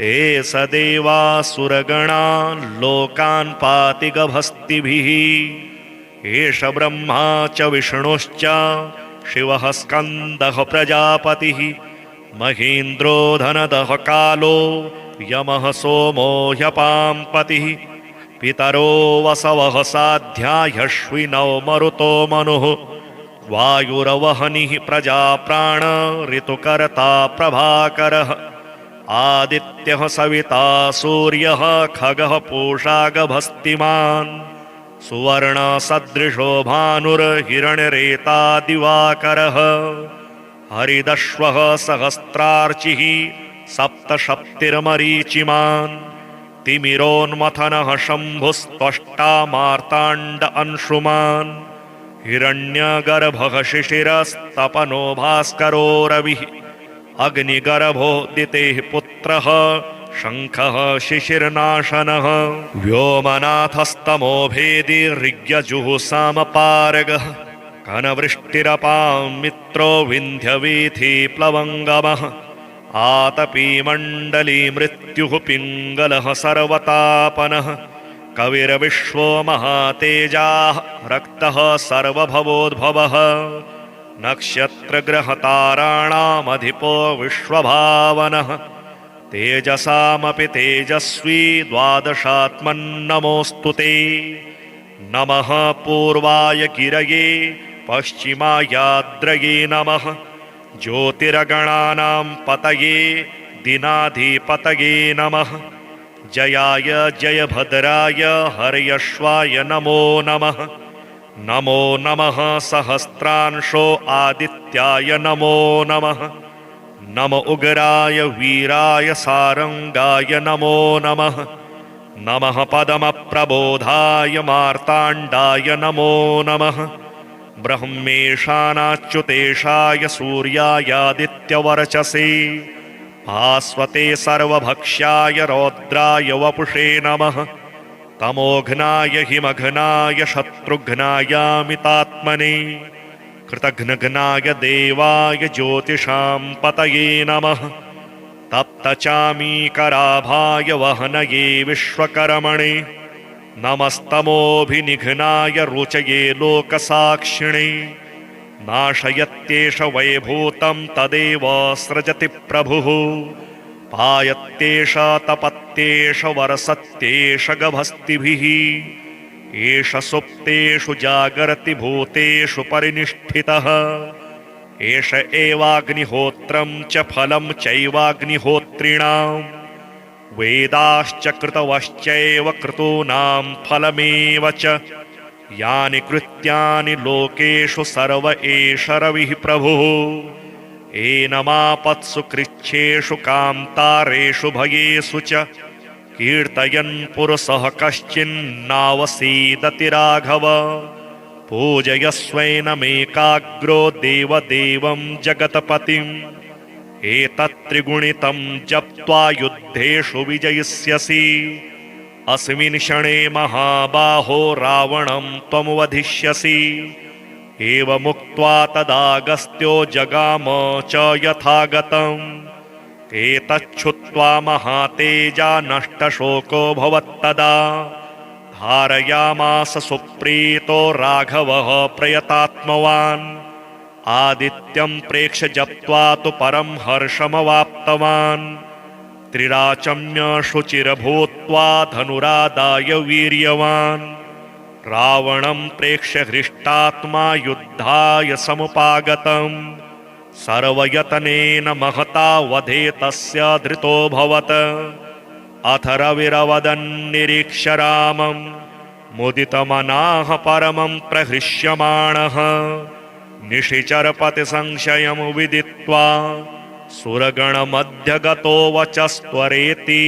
एष देवासुरगणान् लोकान् पाति गभस्तिभिः। एष ब्रह्मा च विष्णुश्च शिवः स्कन्दः प्रजापतिः। महेन्द्रो धनदः कालो यमः सोमो ह्यपाम्पतिः। पितरो वसवः साध्याह्यश्विनौ मरुतो मनुः। वायुरवहनिः प्रजाप्राण ऋतुकर्ता प्रभाकरः। आदित्यः सविता सूर्यः खगः पूषा गभस्तिमान्। सुवर्णसदृशो भानुर्हिरण्यरेता दिवाकरः। हरिदश्वः सहस्रार्चिः सप्तशप्तिर्मरीचिमान्। तिमिरोन्मथनः शम्भुस्त्वष्टा मार्ताण्ड अंशुमान्। हिरण्यगर्भः शिशिरस्तपनो भास्करो रविः। अग्निगर्भोदितेः पुत्रः शङ्खः शिशिरनाशनः। व्योमनाथस्तमो भेदी ऋग्यजुः कनवृष्टिरपां मित्रो विन्ध्यवीथि प्लवङ्गमः। आतपीमण्डली मृत्युः पिङ्गलः सर्वतापनः। कविर्विश्वो महातेजाः रक्तः सर्वभवोद्भवः। नक्षत्रग्रहताराणामधिपो विश्वभावनः। तेजसामपि तेजस्वी द्वादशात्मन्नमोऽस्तु ते। नमः पूर्वाय गिरये पश्चिमायाद्रये नमः। ज्योतिर्गणानां पतये दिनाधिपतये नमः। जयाय जयभद्राय हर्यश्वाय नमो नमः। नमो नमः सहस्रांशो आदित्याय नमो नमः। नम उग्राय वीराय सारंगाय नमो नमः। नमः पदमप्रबोधाय मार्ताण्डाय नमो नमः। ब्रह्मेशानाच्युतेशाय सूर्यायादित्यवर्चसे। भास्वते सर्वभक्ष्याय रौद्राय वपुषे नमः। तमोघ्नाय हिमघ्नाय शत्रुघ्नायामितात्मने। कृतघ्नघ्नाय देवाय ज्योतिषां पतये नमः। तप्तचामीकराभाय वहनये विश्वकर्मणे। नमस्तमोभिनिघ्नाय रुचये लोकसाक्षिणे। नाशयत्येष वैभूतं तदेव सृजति प्रभुः पायत्येष तपत्येष वरसत्येष गभस्तिभिः एष सुप्तेषु जागर्ति भूतेषु परिनिष्ठितः एष एवाग्निहोत्रं च फलं चैवाग्निहोत्रिणाम् वेदाश्च कृतवश्चैव क्रतूनां फलमेव च यानि कृत्यानि लोकेषु सर्व एष रविः प्रभुः एनमापत्सु कृच्छ्रेषु कान्तारेषु भयेषु च कीर्तयन् पुरुषः कश्चिन्नावसीदति राघव पूजयस्वैनमेकाग्रो देवदेवं जगत्पतिम् एतत्त्रिगुणितं जप्त्वा युद्धेषु विजयिष्यसि अस्मिन् क्षणे महाबाहो रावणं त्वं वधिष्यसि एवमुक्त्वा तदागस्त्यो जगाम च यथागतम् एतच्छ्रुत्वा महातेजा नष्टशोको भवत्तदा धारयामास सुप्रीतो राघवः प्रयतात्मवान् आदित्यं प्रेक्ष्य जप्त्वा तु परं हर्षमवाप्तवान् त्रिराचम्य शुचिर्भूत्वा धनुरादाय वीर्यवान् रावणं प्रेक्ष्य हृष्टात्मा युद्धाय समुपागतम् सर्वयतनेन महता वधे तस्य धृतोऽभवत् अथ रविरवदन्निरीक्ष्य रामं मुदितमनाः परमं प्रहृष्यमाणः निशिचरपतिसंशयं विदित्वा सुरगणमध्यगतो वचस्त्वरेति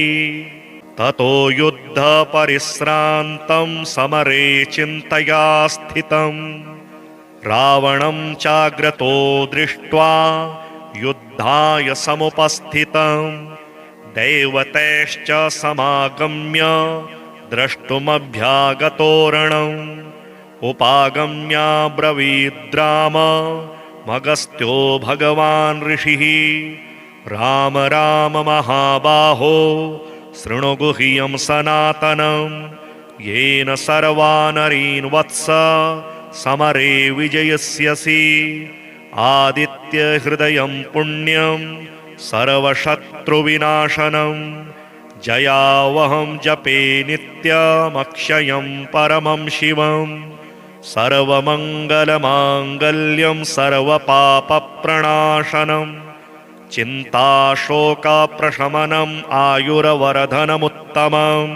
ततो युद्धपरिश्रान्तं समरे चिन्तया स्थितम् रावणं चाग्रतो दृष्ट्वा युद्धाय समुपस्थितम् दैवतैश्च समागम्य द्रष्टुमभ्यागतोरणम् उपागम्याब्रवीद्राम मगस्त्यो भगवान् ऋषिः राम राम महाबाहो शृणु गुह्यं सनातनं येन सर्वानरीन् वत्स समरे विजयस्यसि आदित्यहृदयं पुण्यं सर्वशत्रुविनाशनं जयावहं जपे नित्यमक्षयं परमं शिवम् सर्वमङ्गलमाङ्गल्यं सर्वपापप्रणाशनं चिन्ताशोकप्रशमनम् आयुर्वर्धनमुत्तमम्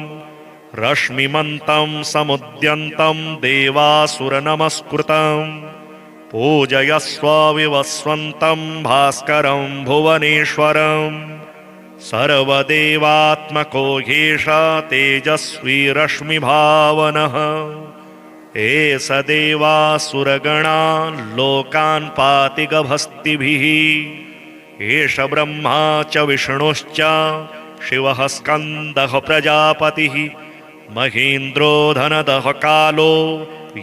रश्मिमन्तं समुद्यन्तं देवासुरनमस्कृतं पूजयस्व विवस्वन्तं भास्करं भुवनेश्वरं सर्वदेवात्मको ह्येष तेजस्वी रश्मिभावनः एष देवासुरगणान् लोकान् पाति गभस्तिभिः एष ब्रह्मा च विष्णुश्च शिवः स्कन्दः प्रजापतिः महेन्द्रो धनदः कालो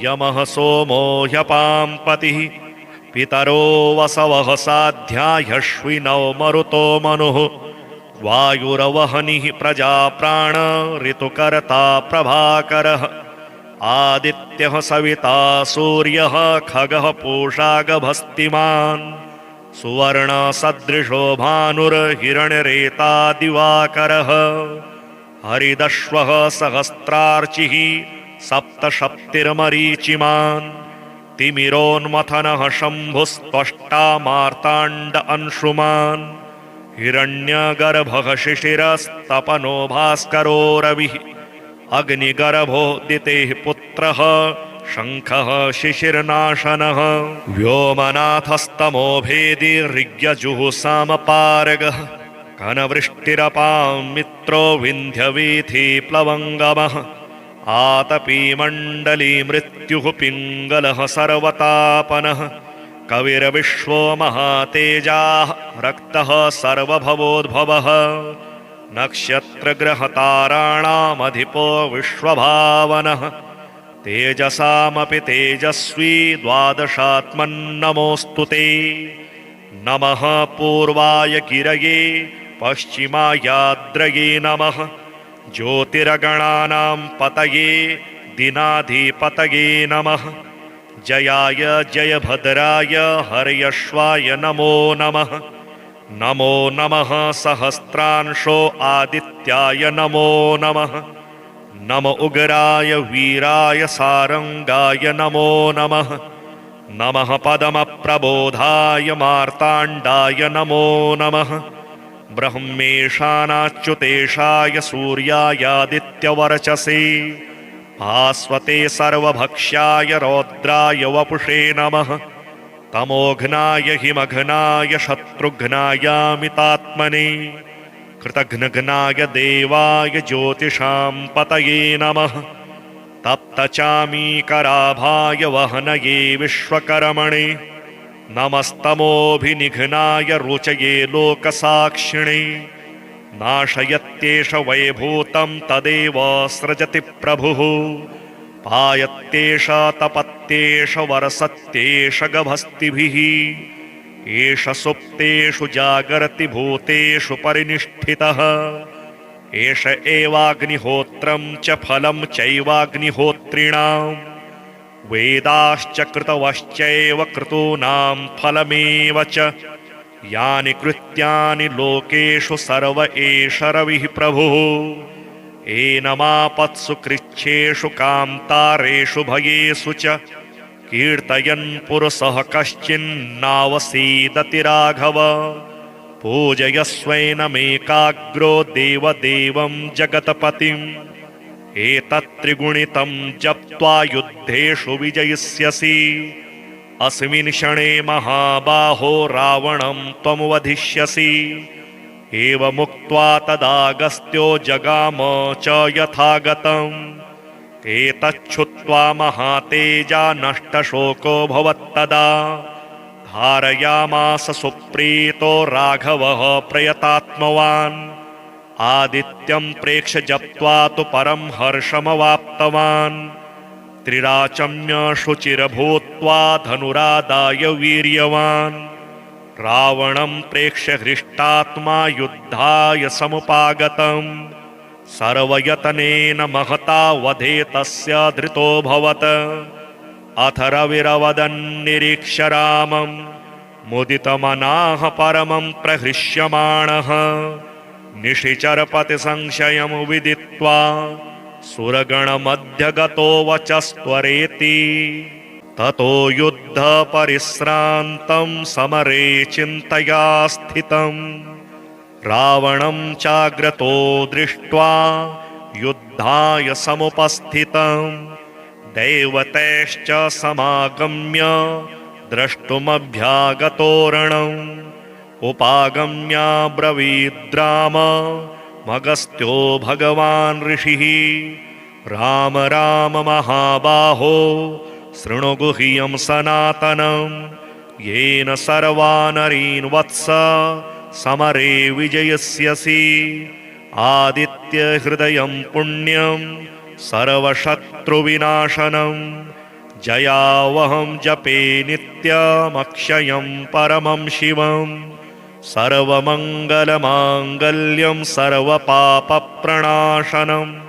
यमः सोमो ह्यपाम्पतिः पितरो वसवः साध्याह्यश्विनौ मरुतो मनुः वायुरवहनिः प्रजाप्राण ऋतुकर्ता प्रभाकरः आदित्यः सविता सूर्यः खगः पूषा गभस्तिमान् सुवर्णसदृशो भानुर्हिरण्यरेता दिवाकरः हरिदश्वः सहस्रार्चिः सप्तशप्तिर्मरीचिमान् तिमिरोन्मथनः शम्भुस्त्वष्टा मार्ताण्ड अंशुमान् हिरण्यगर्भः शिशिरस्तपनो भास्करो रविः अग्निगर्भोदितेः पुत्रः शङ्खः शिशिरनाशनः व्योमनाथस्तमो भेदी ऋग्यजुः कनवृष्टिरपां मित्रो विन्ध्यवीथि प्लवङ्गमः आतपीमण्डली मृत्युः पिङ्गलः सर्वतापनः कविर्विश्वो महातेजाः रक्तः सर्वभवोद्भवः नक्षत्रग्रहताराणामधिपो विश्वभावनः तेजसामपि तेजस्वी द्वादशात्मन्नमोऽस्तु ते नमः पूर्वाय गिरये पश्चिमायाद्रये नमः ज्योतिर्गणानां पतये दिनाधिपतये नमः जयाय जयभद्राय हर्यश्वाय नमो नमः। नमो नमः सहस्रांशो आदित्याय नमो नमः। नम उग्राय वीराय सारंगाय नमो नमः। नमः पदमप्रबोधाय मार्ताण्डाय नमो नमः। ब्रह्मेशानाच्युतेशाय सूर्यायादित्यवर्चसे भास्वते सर्वभक्ष्याय रौद्राय वपुषे नमः। तमोघ्नाय हिमघ्नाय शत्रुघ्नायामितात्मने कृतघ्नघ्नाय देवाय ज्योतिषां पतये नमः। तप्तचामीकराभाय वहनये विश्वकर्मणे नमस्तमोभिनिघ्नाय रुचये लोकसाक्षिणे। नाशयत्येष वैभूतं तदेव सृजति प्रभुः। पायत्येष तपत्येष वरसत्येष गभस्तिभिः। एष सुप्तेषु जागर्ति भूतेषु परिनिष्ठितः। एष एवाग्निहोत्रं च फलं चैवाग्निहोत्रिणां। वेदाश्च कृतवश्चैव क्रतूनां फलमेव च। यानि कृत्यानि लोकेषु सर्व एष रविः प्रभुः। एनमापत्सु कृच्छ्रेषु कान्तारेषु भयेषु च। कीर्तयन् पुरुषः कश्चिन्नावसीदति राघव। पूजयस्वैनमेकाग्रो देवदेवं जगत्पतिम्। एतत्त्रिगुणितं जप्त्वा युद्धेषु विजयिष्यसि। अस्मिन् क्षणे महाबाहो रावणं त्वं वधिष्यसि। एवमुक्त्वा तदागस्त्यो जगाम च यथागतम्। एतच्छ्रुत्वा महातेजा नष्टशोको भवत्तदा। धारयामास सुप्रीतो राघवः प्रयतात्मवान्। आदित्यं प्रेक्ष्य जप्त्वा तु परं हर्षमवाप्तवान्। त्रिराचम्य शुचिर्भूत्वा धनुरादाय वीर्यवान्। रावणं प्रेक्ष्य हृष्टात्मा युद्धाय समुपागतम्। सर्वयतनेन महता वधे तस्य धृतोऽभवत्। अथ रविरवदन्निरीक्ष्य रामं मुदितमनाः परमं प्रहृष्यमाणः। निशिचरपतिसंशयं विदित्वा सुरगणमध्यगतो वचस्त्वरेति। ततो युद्धपरिश्रान्तं समरे चिन्तया स्थितम्। रावणं चाग्रतो दृष्ट्वा युद्धाय समुपस्थितम्। दैवतैश्च समागम्य द्रष्टुमभ्यागतोरणम्। उपागम्याब्रवीद्राम मगस्त्यो भगवान् ऋषिः। राम राम महाबाहो शृणु गुह्यं सनातनम्। येन सर्वानरीन् वत्स समरे विजयस्यसि। आदित्यहृदयं पुण्यं सर्वशत्रुविनाशनं। जयावहं जपे नित्यमक्षयं परमं शिवम्। सर्वमङ्गलमाङ्गल्यं सर्वपापप्रणाशनम्।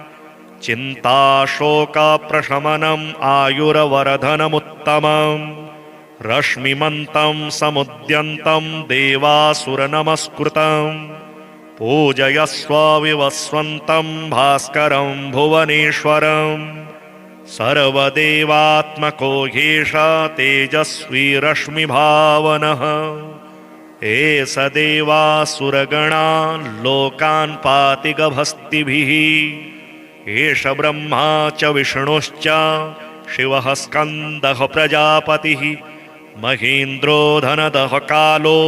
चिन्ताशोकप्रशमनम् आयुर्वर्धनमुत्तमम्। रश्मिमन्तं समुद्यन्तं देवासुरनमस्कृतम्। पूजयस्व विवस्वन्तं भास्करं भुवनेश्वरम्। सर्वदेवात्मको ह्येष तेजस्वी रश्मिभावनः। एष देवासुरगणा लोकान् पाति गभस्तिभिः। एष ब्रह्मा च विष्णुश्च शिवः स्कन्दः प्रजापतिः। महेन्द्रो धनदः कालो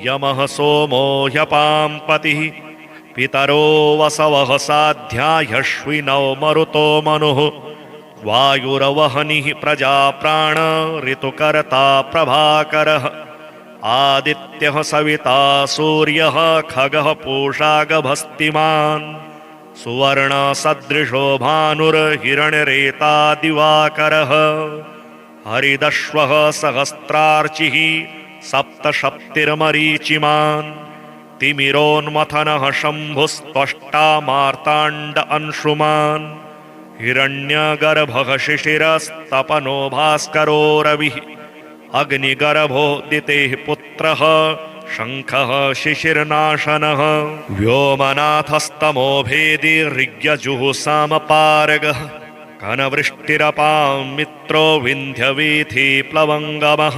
यमः सोमो ह्यपाम्पतिः। पितरो वसवः साध्याह्यश्विनौ मरुतो मनुः। वायुरवहनिः प्रजाप्राण ऋतुकर्ता प्रभाकरः। आदित्यः सविता सूर्यः खगः पूषा गभस्तिमान्। सुवर्णसदृशो भानुर्हिरण्यरेता दिवाकरः। हरिदश्वः सहस्रार्चिः सप्तशप्तिर्मरीचिमान्। तिमिरोन्मथनः शम्भुस्त्वष्टा मार्ताण्ड अंशुमान्। हिरण्यगर्भः शिशिरस्तपनो भास्करो रविः अग्निगर्भोदितेः पुत्रः शङ्खः शिशिरनाशनः व्योमनाथस्तमो भेदी ऋग्यजुः सामपारगः घनवृष्टिरपां मित्रो विन्ध्यवीथि प्लवङ्गमः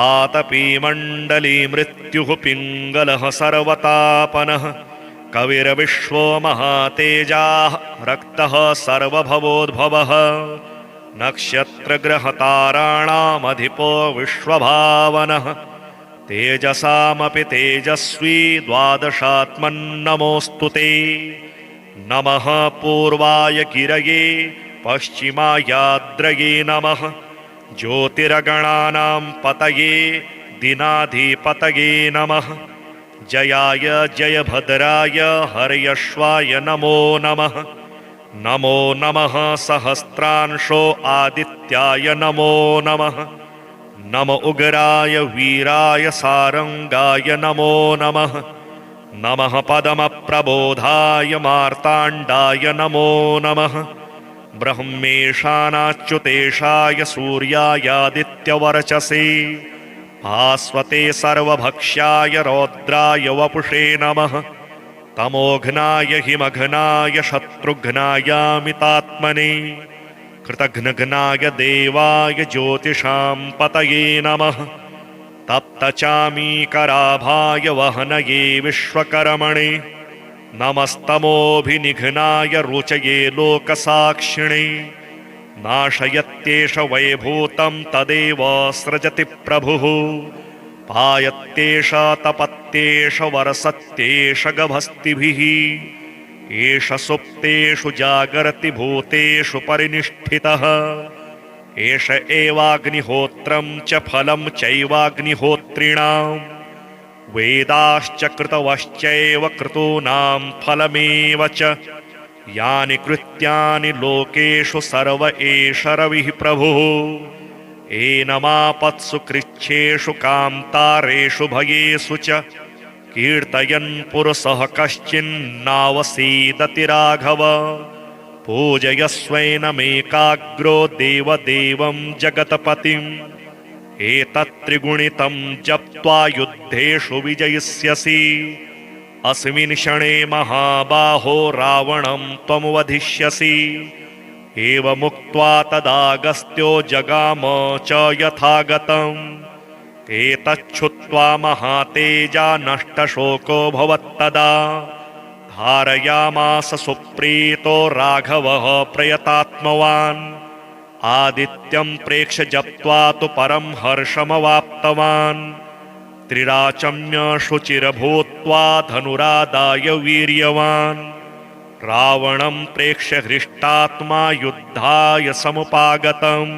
आतपी मण्डली मृत्युः पिङ्गलः सर्वतापनः कविर्विश्वो महातेजाः रक्तः सर्वभवोद्भवः नक्षत्रग्रहताराणामधिपो विश्वभावनः तेजसामपि तेजस्वी द्वादशात्मन्नमोऽस्तु ते नमः पूर्वाय गिरये पश्चिमायाद्रये नमः ज्योतिरगणानां पतये दिनाधिपतये नमः जयाय जयभद्राय हर्यश्वाय नमो नमः नमो नमः सहस्रांशो आदित्याय नमो नमः नम उग्राय वीराय सारंगाय नमो नमः नमः पदमप्रबोधाय मार्ताण्डाय नमो नमः ब्रह्मेशानाच्युतेशाय सूर्यायादित्यवर्चसे भास्वते सर्वभक्ष्याय रौद्राय वपुषे नमः तमोघ्नाय हिमघ्नाय शत्रुघ्नायामितात्मने कृतघ्नघ्नाय देवाय ज्योतिषां पतये नमः तप्तचामीकराभाय वहनये विश्वकर्मणे नमस्तमोभिनिघ्नाय रुचये लोकसाक्षिणे नाशयत्येष वैभूतं तदेव सृजति प्रभुः पायत्येष तपत्येष वरसत्येष गभस्तिभिः एष सुप्तेषु जागर्ति भूतेषु परिनिष्ठितः एष एवाग्निहोत्रं च फलं चैवाग्निहोत्रिणाम् वेदाश्च कृतवश्चैव क्रतूनां फलमेव च यानि कृत्यानि लोकेषु सर्व एष रविः प्रभुः एनमापत्सु कृच्छ्रेषु कान्तारेषु भयेषु च कीर्तयन् पुरुषः कश्चिन्नावसीदति राघव पूजयस्वैनमेकाग्रो देवदेवं जगत्पतिम् एतत्त्रिगुणितं जप्त्वा युद्धेषु विजयिष्यसि अस्मिन् क्षणे महाबाहो रावणं त्वं वधिष्यसि एवमुक्त्वा तदागस्त्यो जगाम च यथागतम् एतच्छुत्वा महातेजा नष्टशोको भवत्तदा धारयामास सुप्रीतो राघवः प्रयतात्मवान् आदित्यं प्रेक्ष्य जप्त्वा तु परं हर्षमवाप्तवान् त्रिराचम्य शुचिर्भूत्वा धनुरादाय वीर्यवान् रावणं प्रेक्ष्य हृष्टात्मा युद्धाय समुपागतम्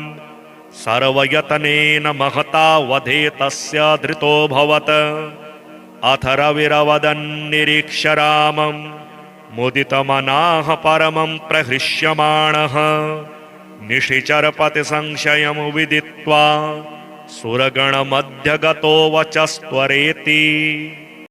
सर्वयतनेन महता वधे तस्य धृतोऽभवत् अथ रविरवदन्निरीक्ष्य रामं मुदितमनाः परमं प्रहृष्यमाणः निशिचरपति संशयं विदित्वा सुरगणमध्यगतो वचस्त्वरेति।